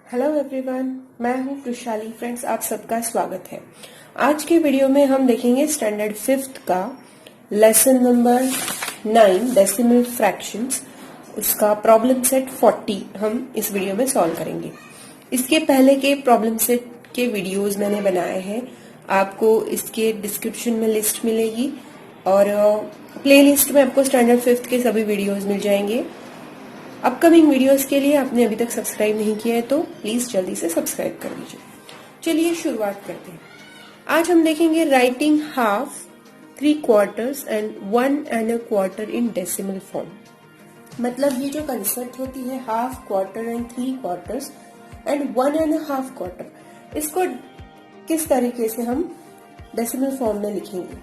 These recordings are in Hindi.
हेलो एवरीवन, मैं हूं वृशाली। फ्रेंड्स, आप सबका स्वागत है। आज के वीडियो में हम देखेंगे स्टैंडर्ड 5th का लेसन नंबर 9 डेसिमल फ्रैक्शंस, उसका प्रॉब्लम सेट 40 हम इस वीडियो में सॉल्व करेंगे। इसके पहले के प्रॉब्लम सेट के वीडियोस मैंने बनाए हैं, आपको इसके डिस्क्रिप्शन में लिस्ट मिलेगी और प्लेलिस्ट में आपको स्टैंडर्ड 5th के सभी वीडियोस मिल जाएंगे। अपकमिंग वीडियोस के लिए आपने अभी तक सब्सक्राइब नहीं किया है तो प्लीज जल्दी से सब्सक्राइब कर लीजिए। चलिए शुरुआत करते हैं। आज हम देखेंगे writing half, 3/4 and 1 1/4 in decimal form. मतलब ये जो कंसेप्ट होती है हाफ, क्वार्टर एंड 3/4 एंड 1 1/2 इसको किस तरीके से हम डेसिमल फॉर्म में लिखेंगे।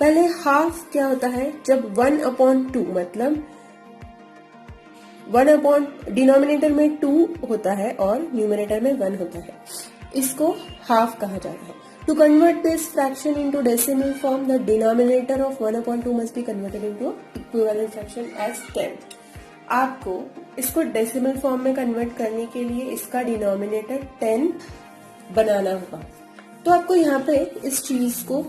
पहले हाफ क्या होता है, जब 1/2 मतलब 1 डिनोमिनेटर में 2 होता है और न्यूमरेटर में 1 होता है, इसको हाफ कहा जाता है। To convert this fraction into decimal form, the denominator of 1/2 must be converted into equivalent fraction as 10। आपको इसको डेसिमल फॉर्म में कन्वर्ट करने के लिए इसका डिनोमिनेटर 10 बनाना होगा। तो आपको यहाँ पे इस चीज को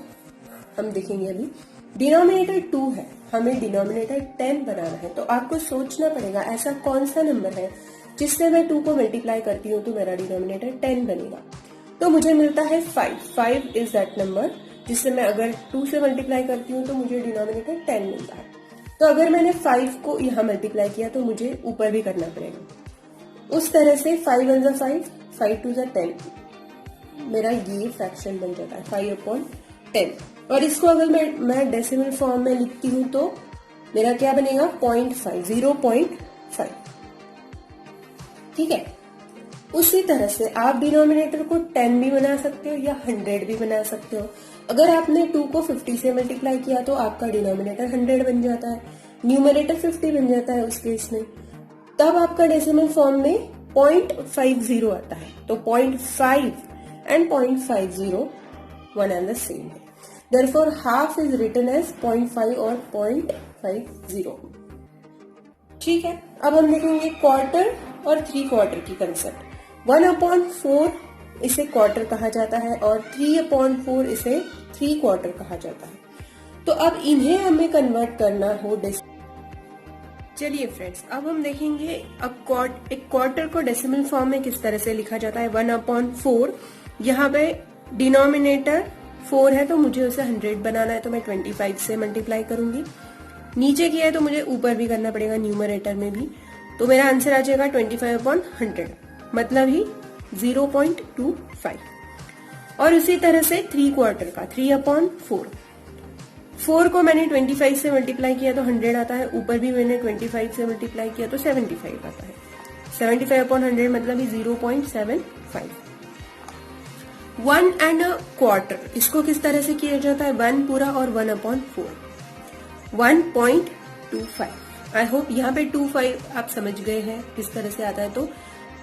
हम देखेंगे। अभी डिनोमिनेटर 2 है, हमें डिनोमिनेटर 10 बनाना है, तो आपको सोचना पड़ेगा ऐसा कौन सा नंबर है जिससे मैं 2 को मल्टीप्लाई करती हूँ तो मेरा डिनोमिनेटर 10 बनेगा। तो मुझे मिलता है 5 इज दैट नंबर जिससे मैं अगर 2 से मल्टीप्लाई करती हूँ तो मुझे डिनोमिनेटर 10 मिलता है। तो अगर मैंने 5 को यहाँ मल्टीप्लाई किया तो मुझे ऊपर भी करना पड़ेगा। उस तरह से 5 1 ज़ा 5, 5 2 ज़ा 10, मेरा ये फ्रैक्शन बन जाता है 5/10। और इसको अगर मैं डेसिमल फॉर्म में लिखती हूँ तो मेरा क्या बनेगा 0.5। ठीक है। उसी तरह से आप डिनोमिनेटर को 10 भी बना सकते हो या 100 भी बना सकते हो। अगर आपने 2 को 50 से मल्टीप्लाई किया तो आपका डिनोमिनेटर 100 बन जाता है, न्यूमरेटर 50 बन जाता है उस केस में। तब आपका डेसिमल फॉर्म में 0.50 आता है। तो 0.5 and 0.50 one and the same है। Therefore, half is written as 0.5 और 0.50। ठीक है। अब हम देखेंगे क्वार्टर और 3/4 की कंसेप्ट। 1/4 इसे क्वार्टर कहा जाता है और 3/4 इसे 3/4 कहा जाता है। तो अब इन्हें हमें कन्वर्ट करना हो चलिए फ्रेंड्स, अब हम देखेंगे एक क्वार्टर को डेसिमल फॉर्म में किस तरह से लिखा जाता है। 1/4, यहाँ पे डिनोमिनेटर 4 है तो मुझे उसे 100 बनाना है, तो मैं 25 से मल्टीप्लाई करूंगी। नीचे किया है तो मुझे ऊपर भी करना पड़ेगा न्यूमरेटर में भी। तो मेरा आंसर आ जाएगा 25/100, मतलब ही 0.25। और उसी तरह से 3/4 का 3/4, 4 को मैंने 25 से मल्टीप्लाई किया तो 100 आता है, ऊपर भी मैंने 25 से मल्टीप्लाई किया तो 75 आता है। 75/100 मतलब ही 0.75। 1 1/4 इसको किस तरह से किया जाता है, 1 पूरा और 1/4, 1.25। आई होप यहाँ पे 25 आप समझ गए हैं किस तरह से आता है। तो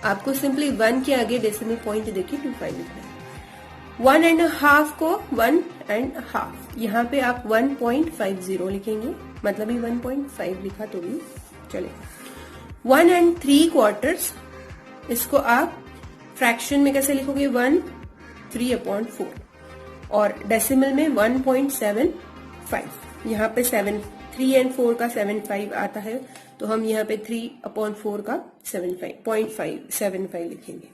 आपको सिंपली 1 के आगे डेसिमल पॉइंट देखिए 25 लिखना है। 1 1/2 को 1 1/2, यहाँ पे आप 1.50 लिखेंगे, मतलब ही 1.5 लिखा तो भी चलेगा। 1 3/4 इसको आप फ्रैक्शन में कैसे लिखोगे, 1 3/4 और डेसिमल में 1.75। यहाँ पे 3 और 4 का 75 आता है, तो हम यहाँ पे 3/4 का 0.75 लिखेंगे।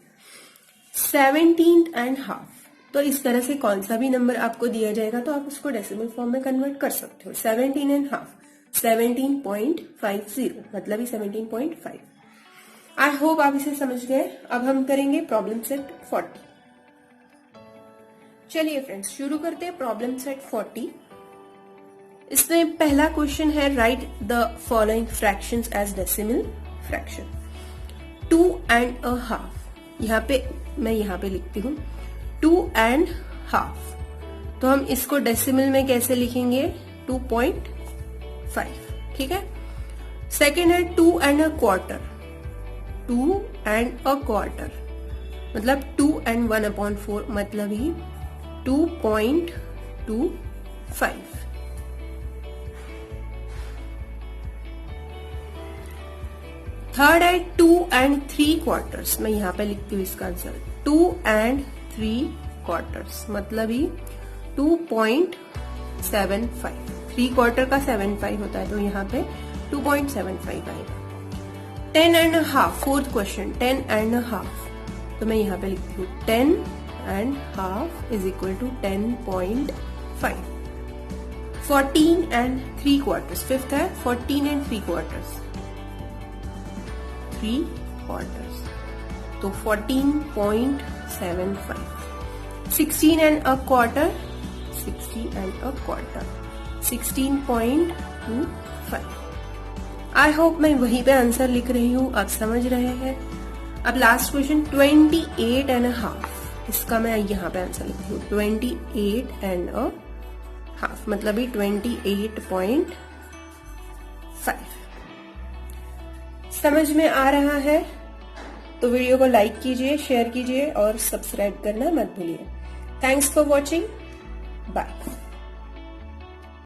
17.5, तो इस तरह से कौन सा भी नंबर आपको दिया जाएगा तो आप उसको डेसिमल फॉर्म में कन्वर्ट कर सकते हो। 17.5 17.50 मतलब ही 17.5। आई होप आप इसे समझ गए। अब हम करेंगे प्रॉब्लम सेट 40। चलिए फ्रेंड्स, शुरू करते हैं प्रॉब्लम सेट 40। इसमें पहला क्वेश्चन है, write the following fractions as decimal fraction. 2 1/2, यहाँ पे लिखती हूँ 2 1/2, तो हम इसको डेसिमल में कैसे लिखेंगे, 2.5। ठीक है। सेकेंड है 2 1/4, 2 1/4 मतलब 2 and 1/4 मतलब ही 2.25। थर्ड है 2 and 3 quarters। मैं यहाँ पे लिखती हूँ इसका आंसर 2 and 3 quarters, मतलब ही 2.75। 3 क्वार्टर का 75 होता है, तो यहाँ पे 2.75 आएगा। 10 and a half, fourth question 10 and a half, तो मैं यहाँ पे लिखती हूँ 10 and half is equal to 10.5। 14 and 3 quarters, fifth है 14 and 3 quarters, 3 quarters, तो 14.75। 16 and a quarter, 16 and a quarter, 16.25। I hope मैं वहीं पे आंसर लिख रही हूँ, आप समझ रहे हैं। अब last question 28 and a half, इसका मैं यहाँ पे आंसर लिखती हूँ 28 and a half, मतलब ही 28.5। समझ में आ रहा है तो वीडियो को लाइक कीजिए, शेयर कीजिए और सब्सक्राइब करना मत भूलिए। Thanks for watching, bye.